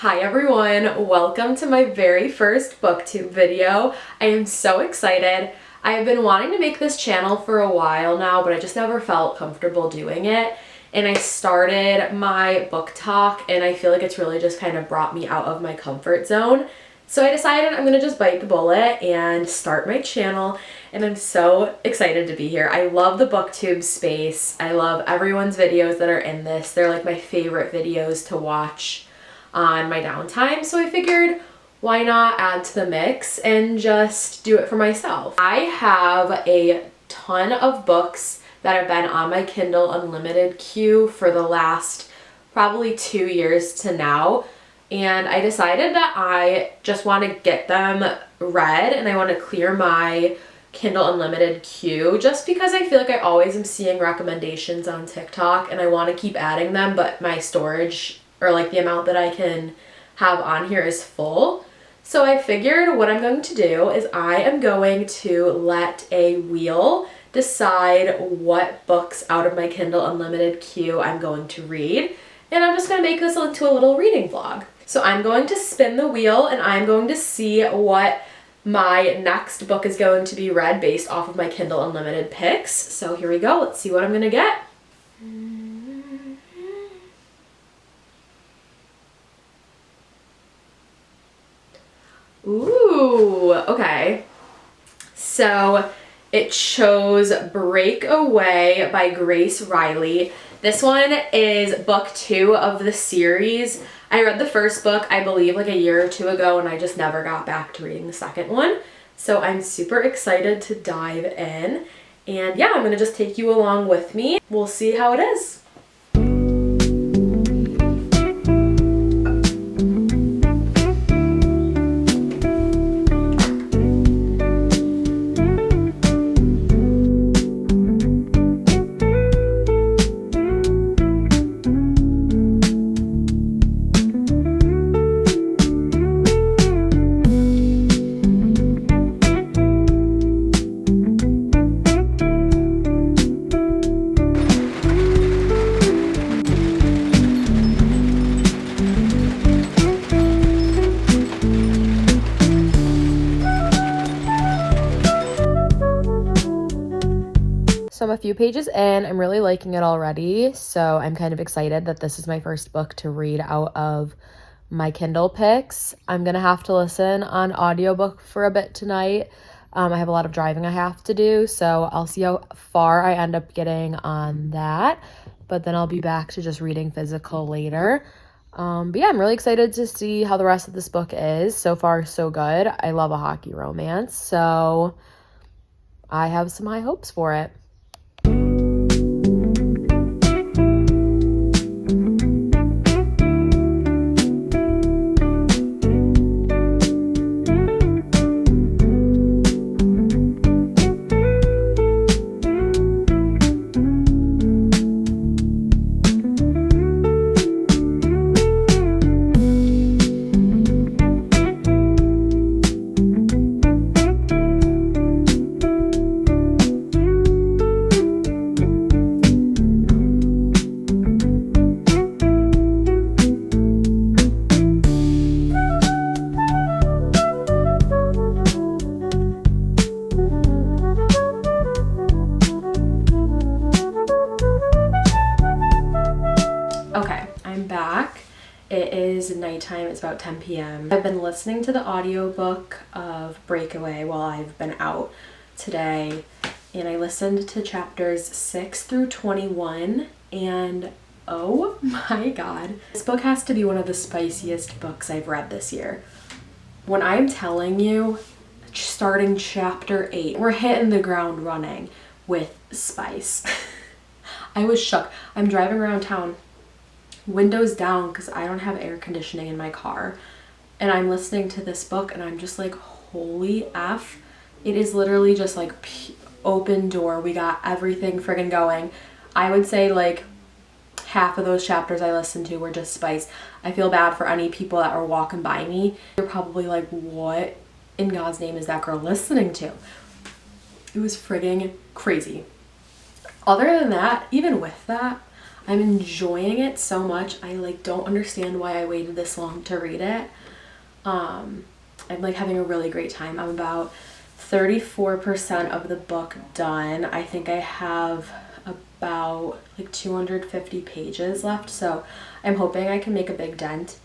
Hi everyone, welcome to my very first BookTube video. I am so excited. I have been wanting to make this channel for a while now, but I just never felt comfortable doing it. And I started my book talk and I feel like it's really just kind of brought me out of my comfort zone. So I decided I'm gonna just bite the bullet and start my channel, and I'm so excited to be here. I love the BookTube space. I love everyone's videos that are in this. They're like my favorite videos to watch on my downtime, so I figured why not add to the mix and just do it for myself. I have a ton of books that have been on my Kindle Unlimited queue for the last probably 2 years to now, and I decided that I just want to get them read and I want to clear my Kindle Unlimited queue just because I feel like I always am seeing recommendations on TikTok and I want to keep adding them, but my storage or like the amount that I can have on here is full. So I figured what I'm going to do is I am going to let a wheel decide what books out of my Kindle Unlimited queue I'm going to read. And I'm just going to make this into a little reading vlog. So I'm going to spin the wheel and I'm going to see what my next book is going to be read based off of my Kindle Unlimited picks. So here we go. Let's see what I'm going to get. Ooh, okay. So it chose Breakaway by Grace Reilly. This one is book 2 of the series. I read the first book, I believe, like a year or 2 ago, and I just never got back to reading the second one. So I'm super excited to dive in. And yeah, I'm gonna just take you along with me. We'll see how it is. So I'm a few pages in. I'm really liking it already, so I'm kind of excited that this is my first book to read out of my Kindle picks. I'm gonna have to listen on audiobook for a bit tonight. I have a lot of driving I have to do, so I'll see how far I end up getting on that, but then I'll be back to just reading physical later. But yeah, I'm really excited to see how the rest of this book is. So far, so good. I love a hockey romance, so I have some high hopes for it. Okay, I'm back. It is nighttime, it's about 10 p.m. I've been listening to the audiobook of Breakaway while I've been out today, and I listened to chapters 6 through 21, and oh my god. This book has to be one of the spiciest books I've read this year. When I'm telling you, starting chapter 8, we're hitting the ground running with spice. I was shook. I'm driving around town, windows down because I don't have air conditioning in my car, and I'm listening to this book and I'm just like, holy F. It is literally just like open door. We got everything friggin' going. I would say like half of those chapters I listened to were just spice. I feel bad for any people that were walking by me. They're probably like, what in God's name is that girl listening to? It was friggin' crazy. Other than that, even with that, I'm enjoying it so much. I like don't understand why I waited this long to read it. I'm like having a really great time. I'm about 34% of the book done. I think I have about like 250 pages left, so I'm hoping I can make a big dent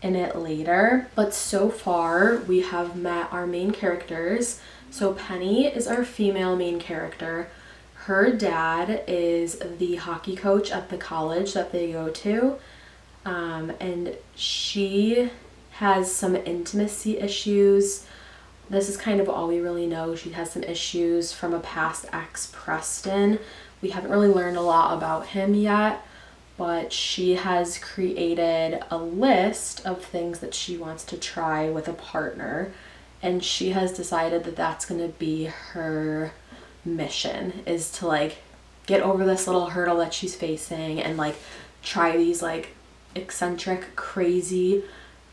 in it later. But so far we have met our main characters. So Penny is our female main character. Her dad is the hockey coach at the college that they go to, and she has some intimacy issues. This is kind of all we really know. She has some issues from a past ex, Preston. We haven't really learned a lot about him yet, but she has created a list of things that she wants to try with a partner, and she has decided that that's going to be her mission, is to like get over this little hurdle that she's facing and like try these like eccentric, crazy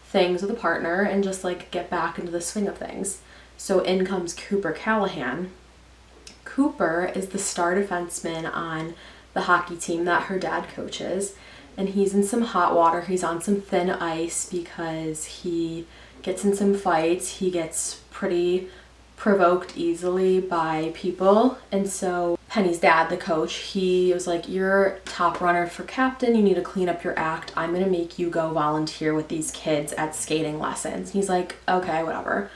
things with a partner and just like get back into the swing of things. So in comes Cooper Callahan. Cooper is the star defenseman on the hockey team that her dad coaches, and he's in some hot water. He's on some thin ice because he gets in some fights. He gets pretty provoked easily by people, and so Penny's dad, the coach, he was like, you're top runner for captain, you need to clean up your act, I'm gonna make you go volunteer with these kids at skating lessons. He's like, okay, whatever.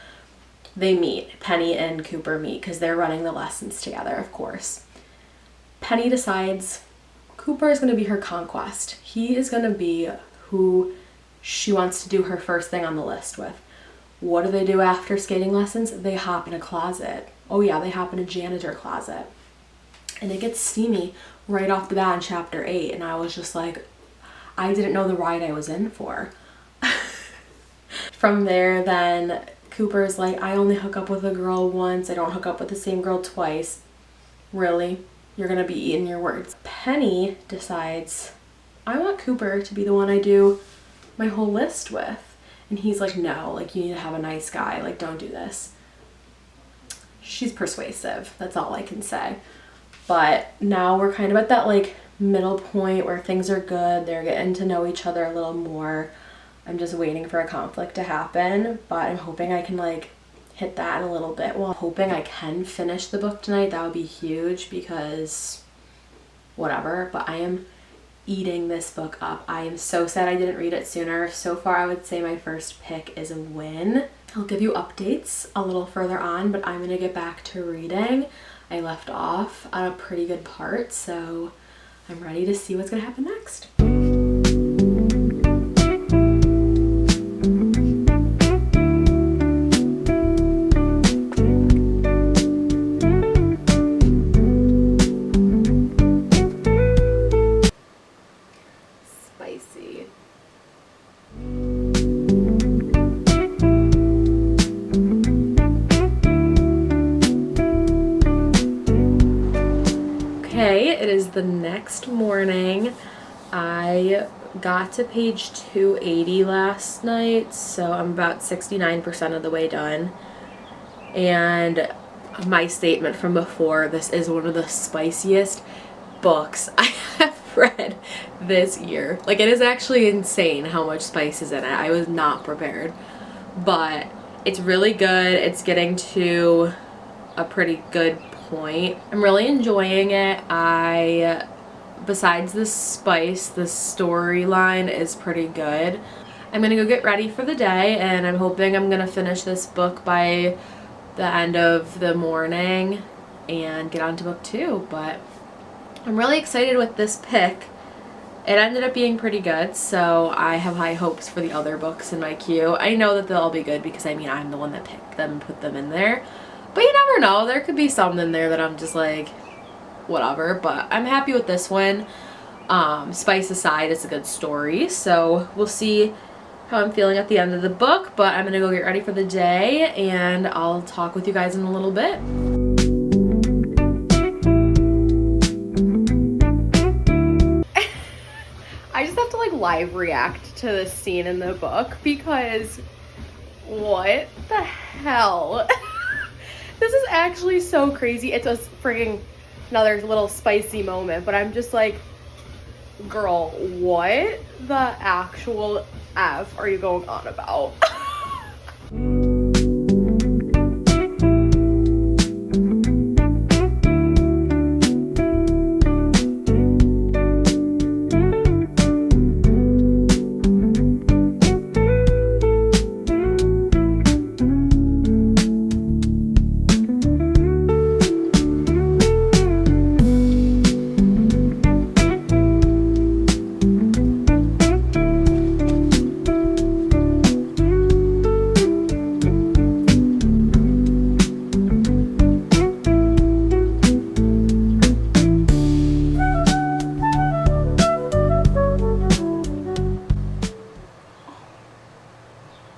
They meet, Penny and Cooper meet because they're running the lessons together, of course. Penny decides Cooper is going to be her conquest. He is going to be who she wants to do her first thing on the list with. What do they do after skating lessons? They hop in a closet. Oh yeah, they hop in a janitor closet. And it gets steamy right off the bat in chapter 8, and I was just like, I didn't know the ride I was in for. From there, then Cooper's like, I only hook up with a girl once, I don't hook up with the same girl twice. Really? You're gonna be eating your words. Penny decides, I want Cooper to be the one I do my whole list with. And he's like, no, like you need to have a nice guy, like don't do this. She's persuasive, that's all I can say. But now we're kind of at that like middle point where things are good, they're getting to know each other a little more. I'm just waiting for a conflict to happen, but I'm hoping I can like hit that in a little bit. Well, I'm hoping I can finish the book tonight. That would be huge because whatever, but I am eating this book up. I am so sad I didn't read it sooner. So far, I would say my first pick is a win. I'll give you updates a little further on, but I'm gonna get back to reading. I left off at a pretty good part, so I'm ready to see what's gonna happen next. The next morning, I got to page 280 last night, so I'm about 69% of the way done. And my statement from before, this is one of the spiciest books I have read this year. Like, it is actually insane how much spice is in it. I was not prepared, but it's really good. It's getting to a pretty good point. I'm really enjoying it. Besides the spice, the storyline is pretty good. I'm gonna go get ready for the day, and I'm hoping I'm gonna finish this book by the end of the morning and get on to book 2, but I'm really excited with this pick. It ended up being pretty good, so I have high hopes for the other books in my queue. I know that they'll all be good because, I mean, I'm the one that picked them and put them in there. But you never know, there could be some in there that I'm just like, whatever. But I'm happy with this one. Spice aside, it's a good story. So we'll see how I'm feeling at the end of the book. But I'm going to go get ready for the day, and I'll talk with you guys in a little bit. I just have to like live react to this scene in the book because what the hell? This is actually so crazy. It's a freaking another little spicy moment, but I'm just like, Girl, what the actual F are you going on about?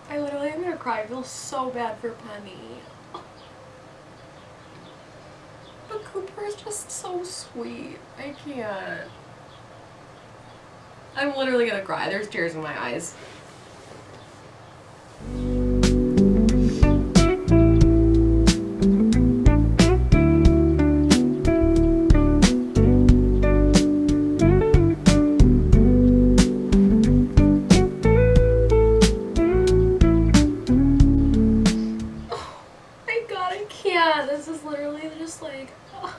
I literally am gonna cry. I feel so bad for Penny. But Cooper is just so sweet. I can't. I'm literally gonna cry. There's tears in my eyes. Yeah, this is literally just like, oh.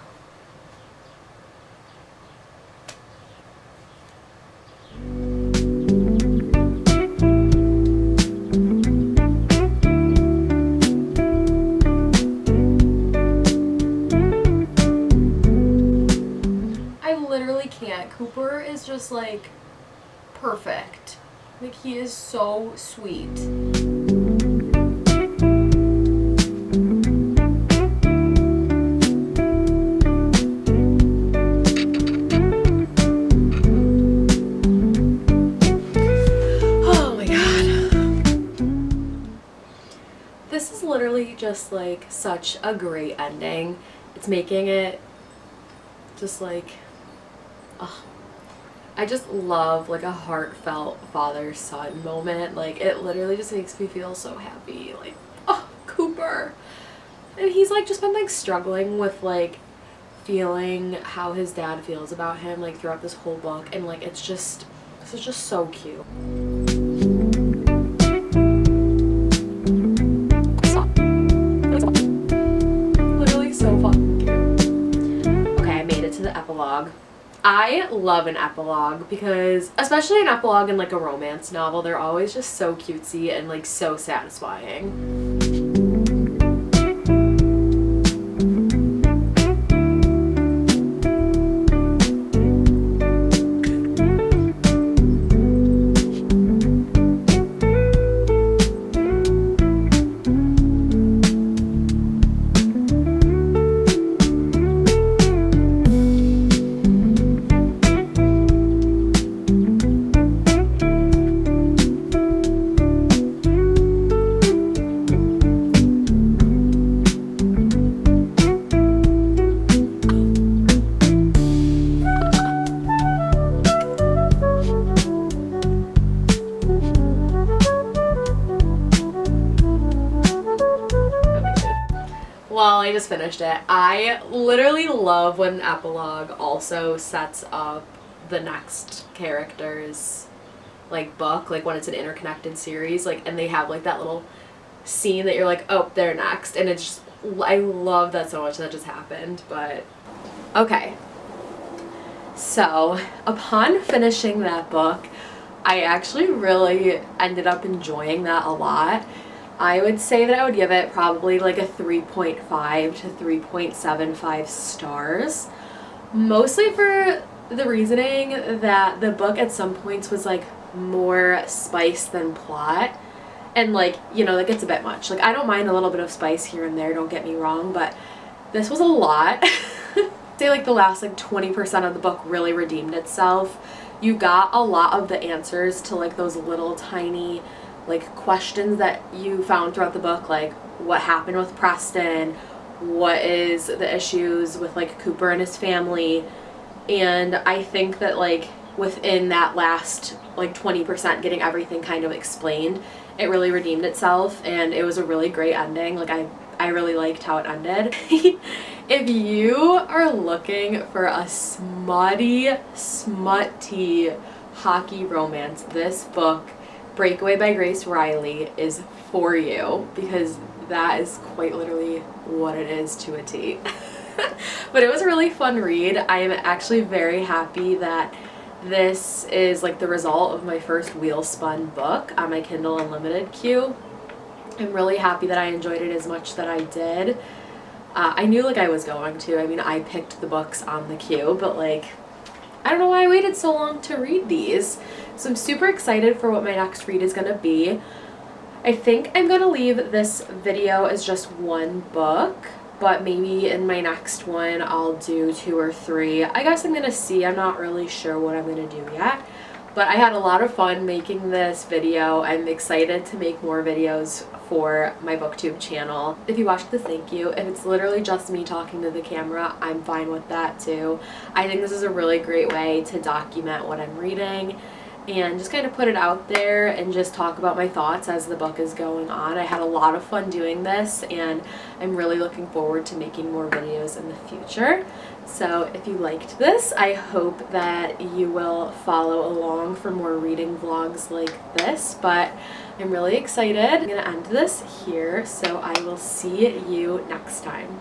I literally can't. Cooper is just like perfect. Like, he is so sweet. Literally just like such a great ending. It's making it just like, oh, I just love like a heartfelt father-son moment. Like, it literally just makes me feel so happy. Like, oh, Cooper. And he's like just been like struggling with like feeling how his dad feels about him like throughout this whole book, and like it's just, this is just so cute. The epilogue. I love an epilogue because, especially an epilogue in like a romance novel, they're always just so cutesy and like so satisfying. Well, I just finished it. I literally love when an epilogue also sets up the next character's like book, like when it's an interconnected series, like, and they have like that little scene that you're like, oh, they're next, and it's just, I love that so much. That just happened. But okay, so upon finishing that book, I actually really ended up enjoying that a lot. I would say that I would give it probably like a 3.5 to 3.75 stars, mostly for the reasoning that the book at some points was like more spice than plot, and like, you know, that gets a bit much. Like, I don't mind a little bit of spice here and there, don't get me wrong, but this was a lot. Say like the last like 20% of the book really redeemed itself. You got a lot of the answers to like those little tiny like questions that you found throughout the book, like what happened with Preston, what is the issues with like Cooper and his family. And I think that like within that last like 20% getting everything kind of explained, it really redeemed itself, and it was a really great ending. Like, I really liked how it ended. If you are looking for a smutty hockey romance, this book, Breakaway by Grace Reilly, is for you, because that is quite literally what it is to a T. But it was a really fun read. I am actually very happy that this is like the result of my first wheel spun book on my Kindle Unlimited queue. I'm really happy that I enjoyed it as much that I did. I knew like I was going to. I mean, I picked the books on the queue, but like, I don't know why I waited so long to read these. So I'm super excited for what my next read is gonna be. I think I'm gonna leave this video as just one book, but maybe in my next one I'll do 2 or 3. I guess I'm gonna see. I'm not really sure what I'm gonna do yet. But I had a lot of fun making this video. I'm excited to make more videos for my BookTube channel. If you watched the thank you, if it's literally just me talking to the camera, I'm fine with that too. I think this is a really great way to document what I'm reading and just kind of put it out there and just talk about my thoughts as the book is going on. I had a lot of fun doing this, and I'm really looking forward to making more videos in the future. So if you liked this, I hope that you will follow along for more reading vlogs like this, but I'm really excited. I'm gonna end this here, so I will see you next time.